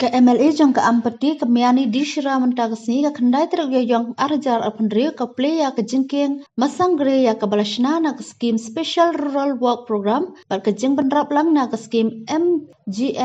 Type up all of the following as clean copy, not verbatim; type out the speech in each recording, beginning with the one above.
ke MLA jong ke Ampati ke Miani DShira mentakasni ke kendai teruk yong arjar apandrio ke Plie ya ke jingkieng masang gre ya ke balashna na ke skhim Special Rural Work Program par ke jing benrap lang na ke skhim MGNREGA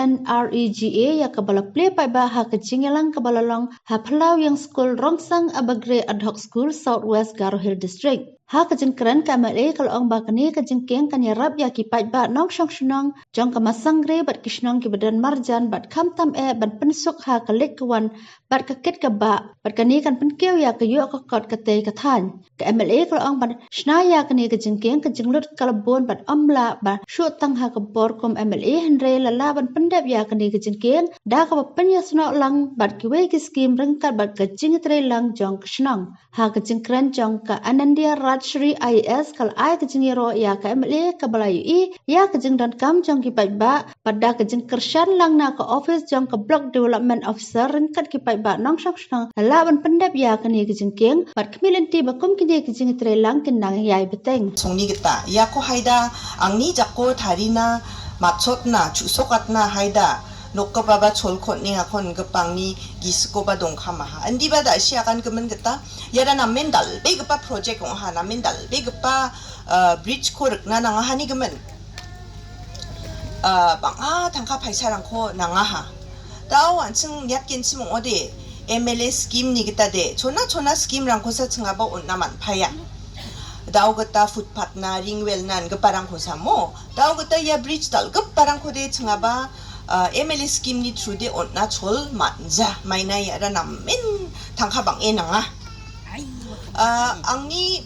ya ke bala Plie pai ba ha ke jingelang ke balalong ha phalau yang school rongsang abagre ad hoc school Southwest Garo Hill District. Ha ke jingkeren ke MLA kalau ong bakani ke jingkieng kan yarap ya ki pai ba nong shong shunong jong ke masang gre bat kishnong ki badan marjan bat kam tam ban pensuk ha ke lek kawan bat ke kit ke ba bat kani kan penkiu ya ke yu ke kot ke te ke than ke MLA kalau ong bat shna ya kani ke jingkieng ke jinglut kalabon bat amla ba shu tang ha ke bor kom MLA henre lala ban pendap ya kani ke jingkieng da ke penya snok lang bat ki we ki skim rengkat bat ke jingtre lang jong ke shnong ha ke jingkren jong ke Anandia Shri IS kal ai ke jingiro ya ke MLA ke balayu ya ke jing dan kam jong ki pai ba pada ke jing kershan lang na ke office jong ke block development officer ringkat ki pai ba nong shong shong laban pendap ya ke ni ke jing kieng bat kemilen ti bakum ki ni ke jing tre lang kin nang yai beteng 송니 겠다 야코 하이다 앙니 잡고 다리나 맞췄나 주속았나 하이다 녹거바바 졸콘닝아 콘 급방니 기스코바 동카마하 안디바다 시아간 그만 겠다 야라나 멘달 베그바 프로젝트 하나 멘달 베그바 브리지 코르나 나가 하니 그만 방아 당카 파이사랑코 나가하 다오 안층 약긴 치몽 어디 MLA 스킴 니겠다데 조나 스킴랑코서 층아바 온나만 파야 daw gata footpath na ringwell nan parang ko samo daw gata ya bridge dal parang ko de chngaba MLA scheme ni through de on na chol manja maina ya ra namin tangka bang enanga angni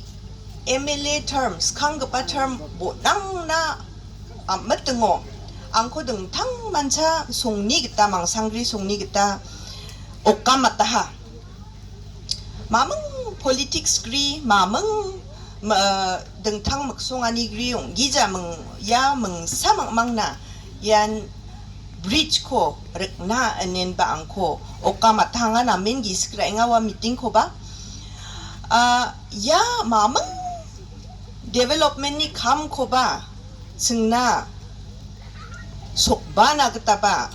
MLA terms kang pa term bo nang na matengo angko deng tang mancha songni kita mang sangri songni kita okamata ha mamang politics gri mamang dengtang maksungani griung gija meng samang mangna yan bridge ko rekna anen ba angko okama tanga na men giskra ngawa meeting ko ba ya mamang development ni kam ko ba singna sokba na kita ba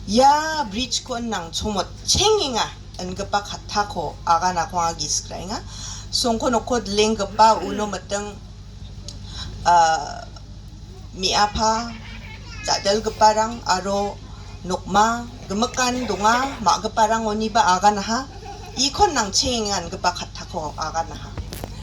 ya bridge ko nang chomot chenginga angpa khatha ko aga na ko giskra nga songko nokod leng pa uno matang miapa dadal geparang aro nokma gemakan donga ma geparang oni ba aga na ha ikon nang chengan gepa khathako aga na ha